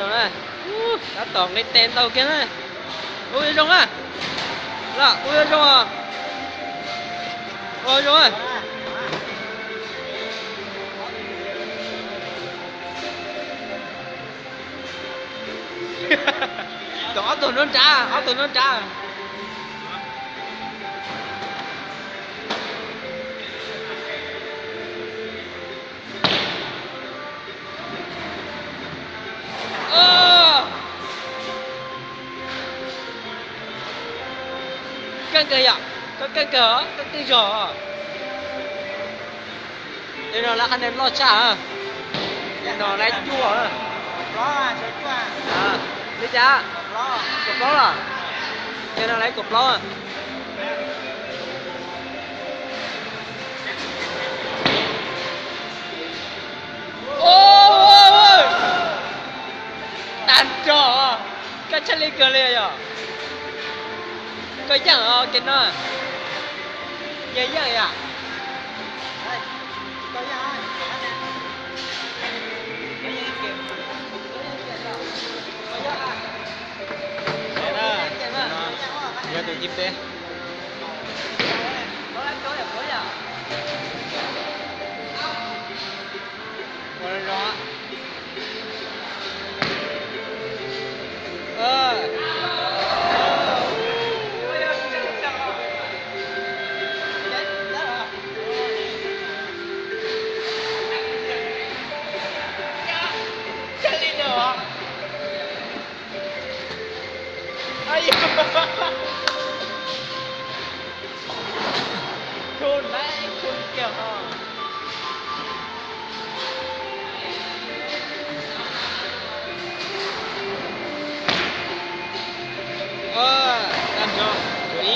rồi nè. Đã toàn cái tên tao kia nè. Ui rong á. Là ui rong à. Ôi rong à. Có tụi nó trả, có tụi nó trả. Căng cờ ạ, có căng cờ, có căng cờ. Đây là anh em lo trả à? Nó lại chua à? Lo à, chơi chua à? À, đi cha. Lo. Cục ló à? Đây là lấy cục ló à? Ôi! Tàn trò, cái chân lên cờ lên à? Có chẳng à, cái nó. Vậy vậy à? Đây. Tôi ra ơi. Giờ tụi chim tê. Nó lấy chối à, chối à. Rồi đó. Khôn đấy, khôn kiểu hò. Làm cho, chú ý.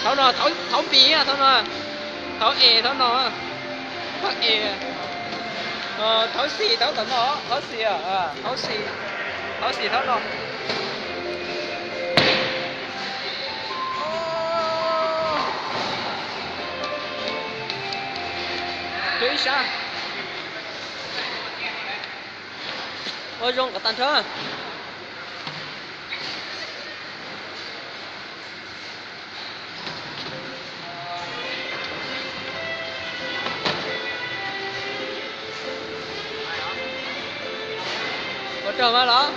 Thấu nọ, thấu bí à, thấu nọ. Thấu ê, thấu nọ. Thấu ê. Thấu xì, thấu tận nọ. Thấu xì à, thấu xì. Thấu xì, thấu nọ. Chú ý sao? Ôi rung cả tàn thơ. Có trò mà đó.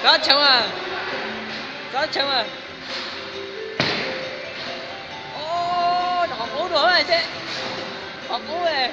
Có chồng à. Có chồng à. Ô, nó học ố đuổi này chứ. Học ố này.